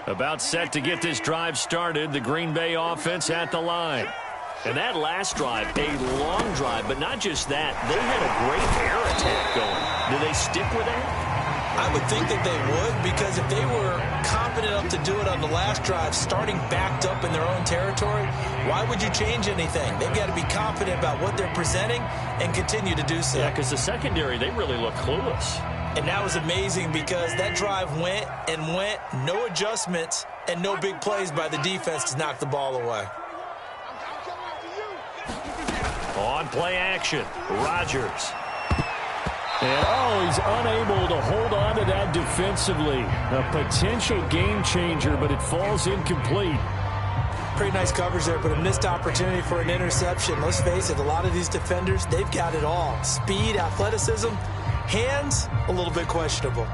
About set to get this drive started, the Green Bay offense at the line. And that last drive, a long drive, but not just that. They had a great air attack going. Do they stick with that? I would think that they would, because if they were confident enough to do it on the last drive, starting backed up in their own territory, why would you change anything? They've got to be confident about what they're presenting and continue to do so. Yeah, because the secondary, they really look clueless. And that was amazing because that drive went and went, no adjustments, and no big plays by the defense to knock the ball away. On play action, Rodgers. And, he's unable to hold on to that defensively. A potential game changer, but it falls incomplete. Pretty nice coverage there, but a missed opportunity for an interception. Let's face it, a lot of these defenders, they've got it all. Speed, athleticism, hands, a little bit questionable.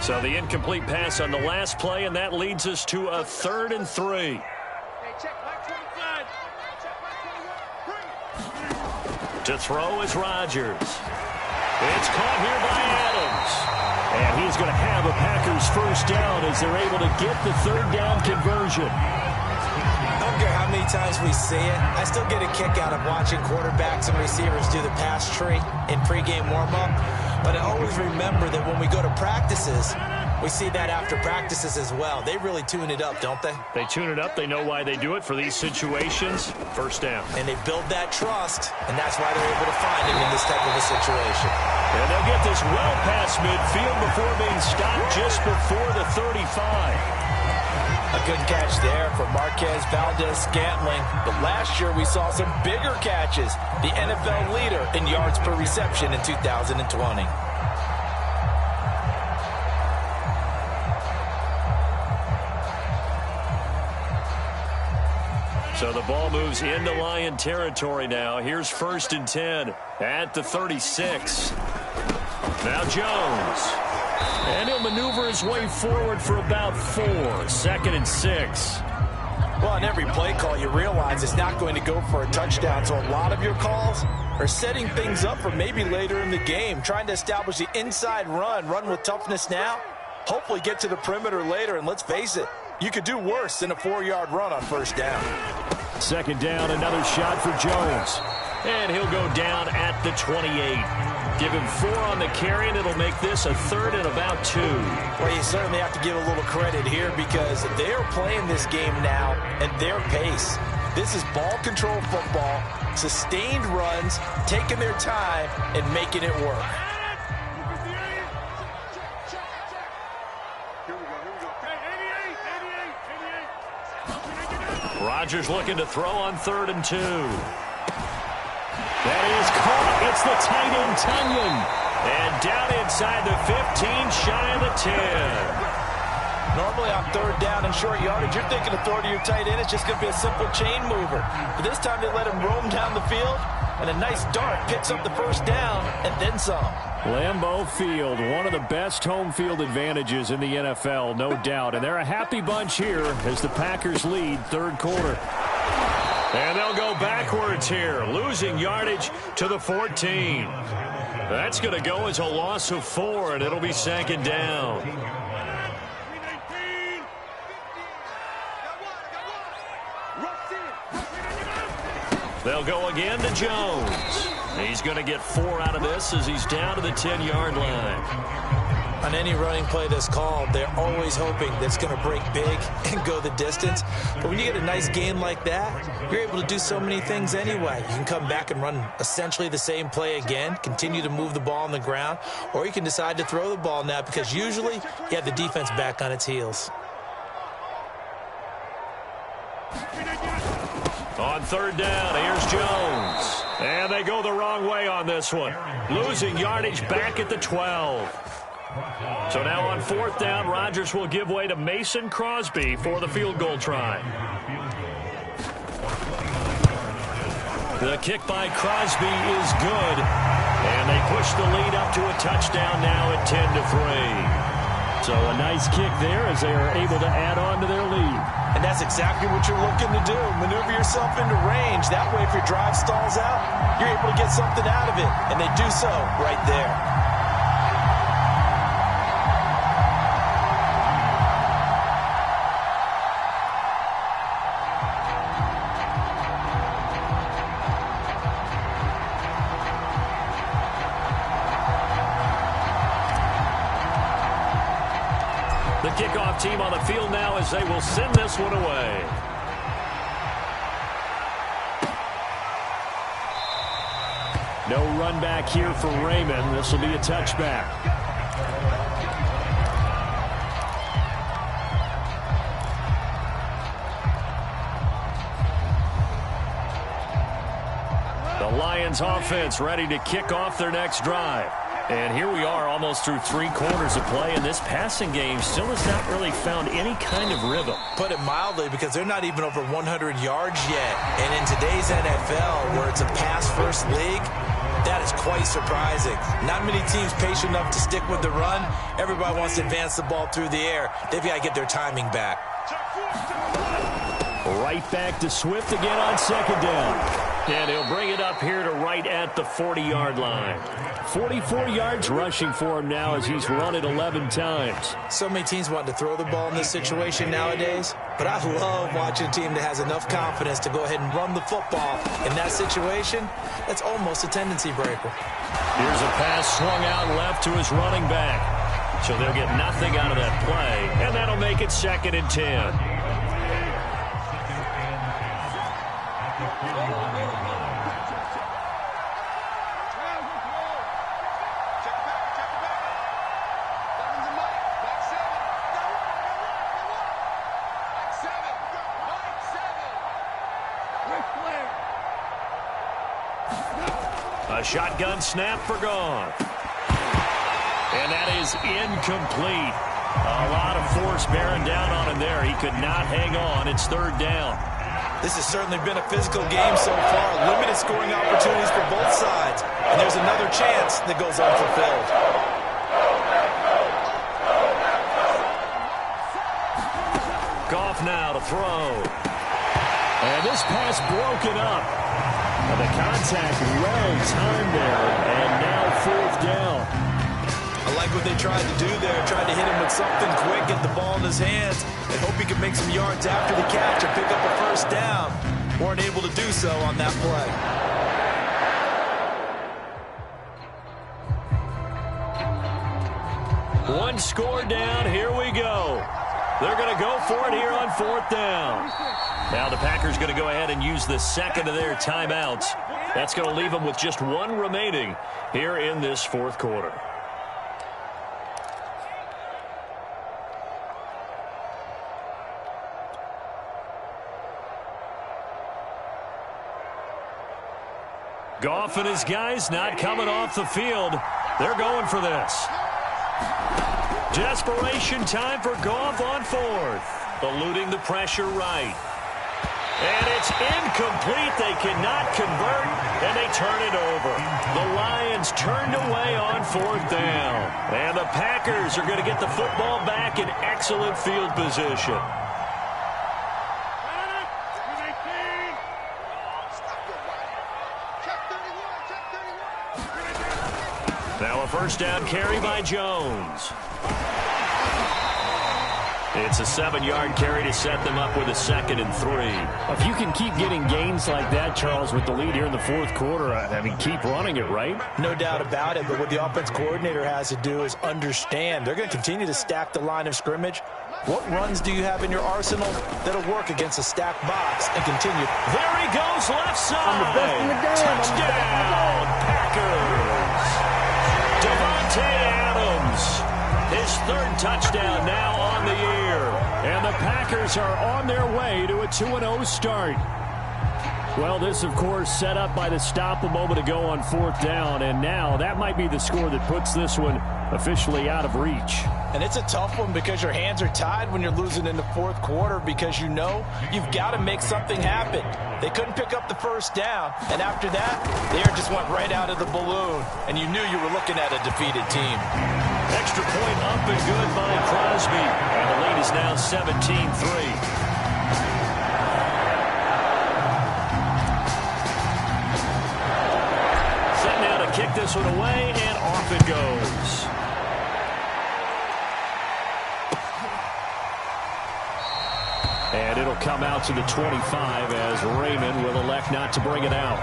So the incomplete pass on the last play, and that leads us to a 3rd and 3. To throw is Rodgers. It's caught here by Adams. And he's going to have a Packers first down as they're able to get the 3rd down conversion. I don't care how many times we see it. I still get a kick out of watching quarterbacks and receivers do the pass tree in pregame warm-up. But I always remember that when we go to practices, we see that after practices as well. They really tune it up, don't they? They tune it up. They know why they do it for these situations. First down. And they build that trust, and that's why they're able to find him in this type of a situation. And they'll get this well past midfield before being stopped just before the 35. A good catch there for Marquez Valdez-Scantling. But last year we saw some bigger catches. The NFL leader in yards per reception in 2020. So the ball moves into Lion territory now. Here's 1st and 10 at the 36. Now Jones. And he'll maneuver his way forward for about 4. 2nd and 6. Well, on every play call, you realize it's not going to go for a touchdown. So a lot of your calls are setting things up for maybe later in the game, trying to establish the inside run with toughness now, hopefully get to the perimeter later. And let's face it, you could do worse than a 4-yard run on 1st down. 2nd down, another shot for Jones. And he'll go down at the 28. Give him 4 on the carry, and it'll make this a 3rd and about 2. Well, you certainly have to give a little credit here because they're playing this game now at their pace. This is ball control football, sustained runs, taking their time, and making it work. Rodgers looking to throw on 3rd and 2. That is caught. It's the tight end, Tunyon. And down inside the 15, shy of the 10. Normally on 3rd down and short yardage, you're thinking to throw to your tight end. It's just going to be a simple chain mover. But this time they let him roam down the field, and a nice dart picks up the 1st down and then some. Lambeau Field, one of the best home field advantages in the NFL, no doubt. And they're a happy bunch here as the Packers lead 3rd quarter. And they'll go backwards here, losing yardage to the 14. That's going to go as a loss of 4, and it'll be 2nd down. They'll go again to Jones. He's going to get 4 out of this as he's down to the 10-yard line. On any running play that's called, they're always hoping that it's going to break big and go the distance. But when you get a nice gain like that, you're able to do so many things anyway. You can come back and run essentially the same play again, continue to move the ball on the ground, or you can decide to throw the ball now because usually you have the defense back on its heels. On 3rd down, here's Jones. And they go the wrong way on this one. Losing yardage back at the 12. So now on 4th down, Rodgers will give way to Mason Crosby for the field goal try. The kick by Crosby is good. And they push the lead up to a touchdown now at 10-3. So a nice kick there as they are able to add on to their lead. And that's exactly what you're looking to do. Maneuver yourself into range. That way, if your drive stalls out, you're able to get something out of it. And they do so right there. kickoff team on the field now as they will send this one away. No run back here for Raymond. This will be a touchback. The Lions offense ready to kick off their next drive. And here we are almost through 3 quarters of play, and this passing game still has not really found any kind of rhythm. Put it mildly, because they're not even over 100 yards yet. And in today's NFL, where it's a pass-first league, that is quite surprising. Not many teams patient enough to stick with the run. Everybody wants to advance the ball through the air. They've got to get their timing back. Right back to Swift again on second down. And he'll bring it up here to right at the 40-yard line. 44 yards rushing for him now as he's run it 11 times. So many teams want to throw the ball in this situation nowadays, but I love watching a team that has enough confidence to go ahead and run the football. In that situation, that's almost a tendency breaker. Here's a pass swung out left to his running back. So they'll get nothing out of that play, and that'll make it 2nd and 10. A shotgun snap for Goff. And that is incomplete. A lot of force bearing down on him there. He could not hang on. It's 3rd down. This has certainly been a physical game so far. Limited scoring opportunities for both sides. And there's another chance that goes unfulfilled. Goff now to throw. And this pass broken up. The contact well-timed there, and now 4th down. I like what they tried to do there. Tried to hit him with something quick, get the ball in his hands, and hope he could make some yards after the catch and pick up a 1st down. Weren't able to do so on that play. One score down. Here we go. They're going to go for it here on 4th down. Now the Packers going to go ahead and use the 2nd of their timeouts. That's going to leave them with just 1 remaining here in this 4th quarter. Goff and his guys not coming off the field. They're going for this. Desperation time for Goff on 4th. Eluding the pressure right. And it's incomplete. They cannot convert, and they turn it over. The Lions turned away on 4th down. And the Packers are going to get the football back in excellent field position. Now a 1st down carry by Jones. It's a 7-yard carry to set them up with a 2nd and 3. If you can keep getting gains like that, Charles, with the lead here in the 4th quarter, I mean, keep running it, right? No doubt about it, but what the offense coordinator has to do is understand. They're going to continue to stack the line of scrimmage. What runs do you have in your arsenal that'll work against a stacked box and continue? There he goes, left side. Touchdown, Packers. Devontae Adams. His 3rd touchdown now on the year. And the Packers are on their way to a 2-0 start. Well, this, of course, set up by the stop a moment ago on 4th down. And now that might be the score that puts this one officially out of reach. And it's a tough one because your hands are tied when you're losing in the 4th quarter because you know you've got to make something happen. They couldn't pick up the 1st down. And after that, the air just went right out of the balloon. And you knew you were looking at a defeated team. Extra point up and good by Crosby. And the lead is now 17-3. Kick this one away, and off it goes. And it'll come out to the 25 as Raymond will elect not to bring it out.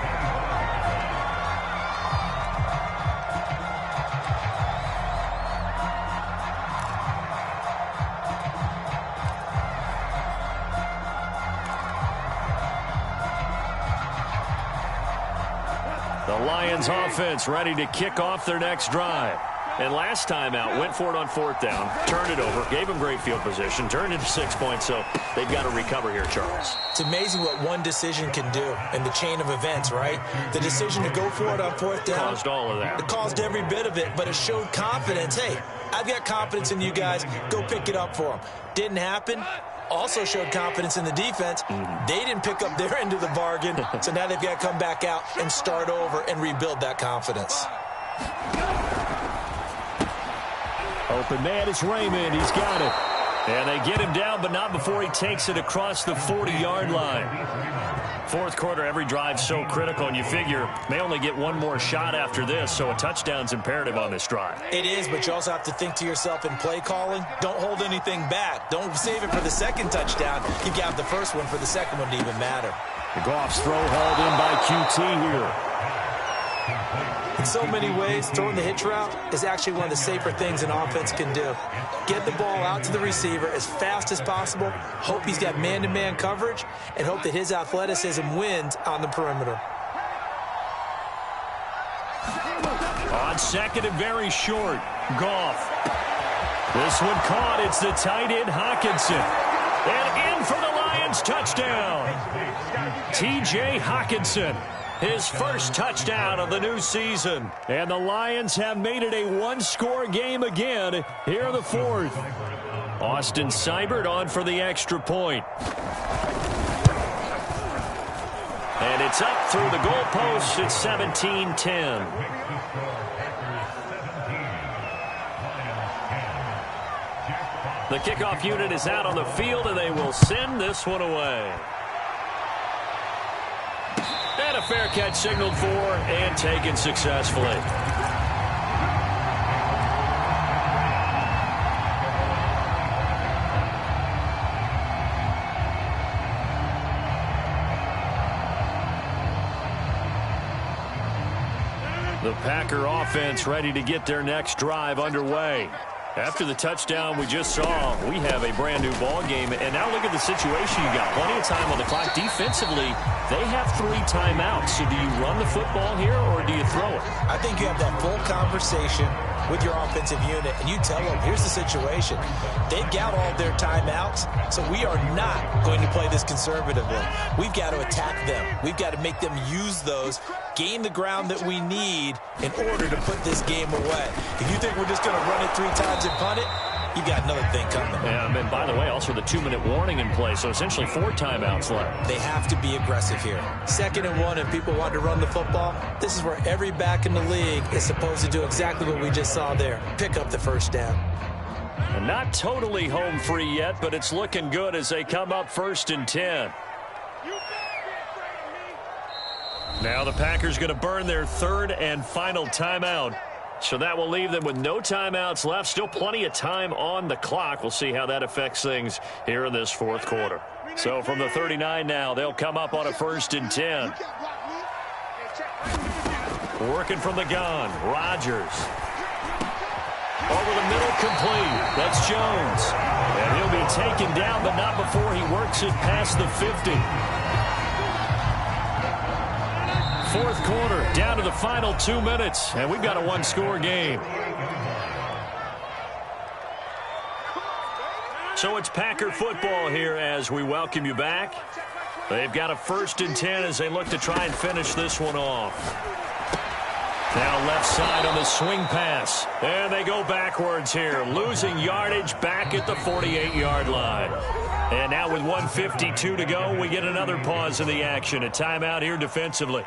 The Lions offense ready to kick off their next drive. And last time out, went for it on 4th down, turned it over, gave them great field position, turned into 6 points, so they've got to recover here, Charles. It's amazing what one decision can do in the chain of events, right? The decision to go for it on 4th down. Caused all of that. It caused every bit of it, but it showed confidence. Hey, I've got confidence in you guys. Go pick it up for them. Didn't happen. Also showed confidence in the defense. They didn't pick up their end of the bargain, so now they've got to come back out and start over and rebuild that confidence. Open man is Raymond. He's got it. And they get him down, but not before he takes it across the 40-yard line. Fourth quarter, every drive so critical, and you figure may only get one more shot after this, so a touchdown's imperative on this drive. It is, but you also have to think to yourself in play calling, don't hold anything back. Don't save it for the second touchdown. You got the first one for the second one to even matter. The Goff's throw hauled in by QT here. In so many ways, throwing the hitch route is actually one of the safer things an offense can do. Get the ball out to the receiver as fast as possible, hope he's got man-to-man coverage, and hope that his athleticism wins on the perimeter. On second and very short, Goff. This one caught. It's the tight end, Hockenson. And in for the Lions touchdown. T.J. Hockenson. His first touchdown of the new season. And the Lions have made it a one-score game again here in the fourth. Austin Seibert on for the extra point. And it's up through the goalpost. It's 17-10. The kickoff unit is out on the field, and they will send this one away. And a fair catch signaled for and taken successfully. The Packer offense ready to get their next drive underway. After the touchdown we just saw, we have a brand new ball game. And now look at the situation. You got plenty of time on the clock. Defensively, they have 3 timeouts. So do you run the football here or do you throw it? I think you have that full conversation with your offensive unit, and you tell them, here's the situation. They've got all their timeouts, so we are not going to play this conservatively. We've got to attack them. We've got to make them use those, gain the ground that we need in order to put this game away. If you think we're just going to run it 3 times and punt it, you got another thing coming. Yeah, and by the way, also the 2-minute warning in play, so essentially 4 timeouts left. They have to be aggressive here. 2nd and 1, and people want to run the football. This is where every back in the league is supposed to do exactly what we just saw there. Pick up the first down. And not totally home free yet, but it's looking good as they come up 1st and 10. Now the Packers going to burn their 3rd and final timeout. So that will leave them with no timeouts left. Still plenty of time on the clock. We'll see how that affects things here in this 4th quarter. So from the 39 now, they'll come up on a 1st and 10. Working from the gun, Rodgers. Over the middle, complete. That's Jones. And he'll be taken down, but not before he works it past the 50. 4th quarter, down to the final 2 minutes, and we've got a 1-score game. So it's Packer football here as we welcome you back. They've got a 1st and 10 as they look to try and finish this one off. Now left side on the swing pass, and they go backwards here, losing yardage back at the 48-yard line. And now with 1:52 to go, we get another pause in the action. A timeout here defensively.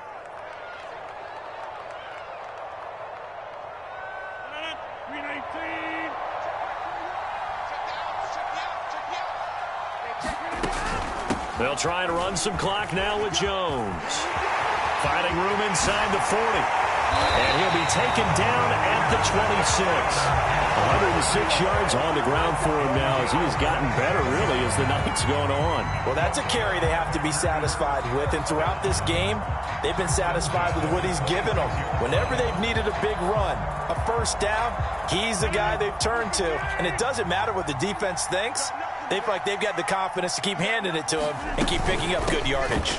They'll try and run some clock now with Jones. Finding room inside the 40. And he'll be taken down at the 26. 106 yards on the ground for him now as he has gotten better, really, as the night's going on. Well, that's a carry they have to be satisfied with. And throughout this game, they've been satisfied with what he's given them. Whenever they've needed a big run, a 1st down, he's the guy they've turned to. And it doesn't matter what the defense thinks. They feel like they've got the confidence to keep handing it to him and keep picking up good yardage.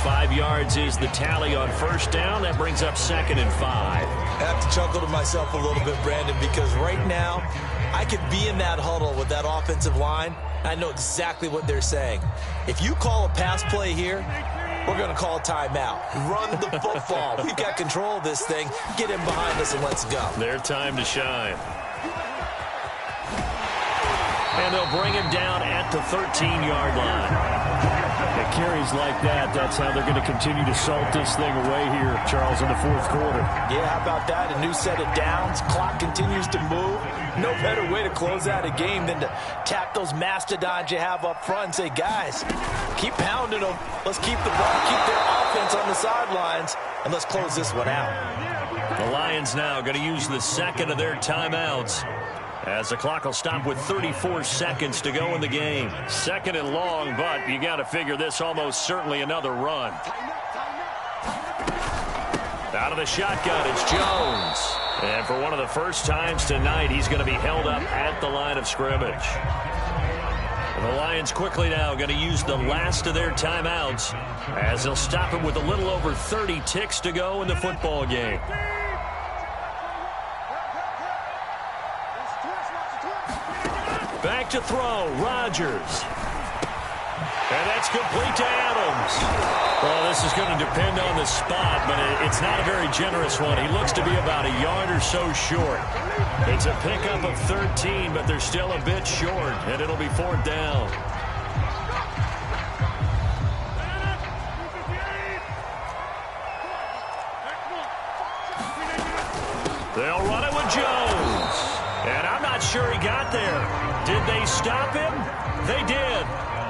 5 yards is the tally on first down. That brings up 2nd and 5. I have to chuckle to myself a little bit, Brandon, because right now I could be in that huddle with that offensive line. I know exactly what they're saying. If you call a pass play here, we're going to call a timeout. Run the football. We've got control of this thing. Get him behind us and let's go. Their time to shine. And they'll bring him down at the 13-yard line. It carries like that. That's how they're going to continue to salt this thing away here, Charles, in the fourth quarter. Yeah, how about that? A new set of downs. Clock continues to move. No better way to close out a game than to tap those mastodons you have up front and say, guys, keep pounding them. Let's keep the ball, keep their offense on the sidelines, and let's close this one out. The Lions now going to use the second of their timeouts, as the clock will stop with 34 seconds to go in the game. 2nd and long, but you got to figure this almost certainly another run. Out of the shotgun, it's Jones. And for one of the first times tonight, he's going to be held up at the line of scrimmage. And the Lions quickly now going to use the last of their timeouts, as they'll stop it with a little over 30 ticks to go in the football game. Back to throw, Rodgers. And that's complete to Adams. Well, this is going to depend on the spot, but it's not a very generous one. He looks to be about a yard or so short. It's a pickup of 13, but they're still a bit short, and it'll be 4th down. They'll run it with Jones. And I'm not sure he got there. Did they stop him? They did.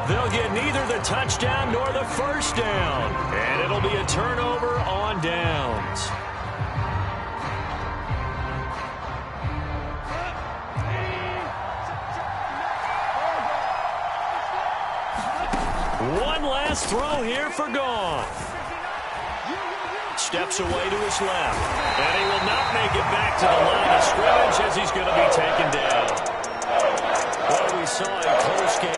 They'll get neither the touchdown nor the first down. And it'll be a turnover on downs. One last throw here for Goff. Steps away to his left. And he will not make it back to the line of scrimmage, as he's going to be taken down. Well, we saw a close game.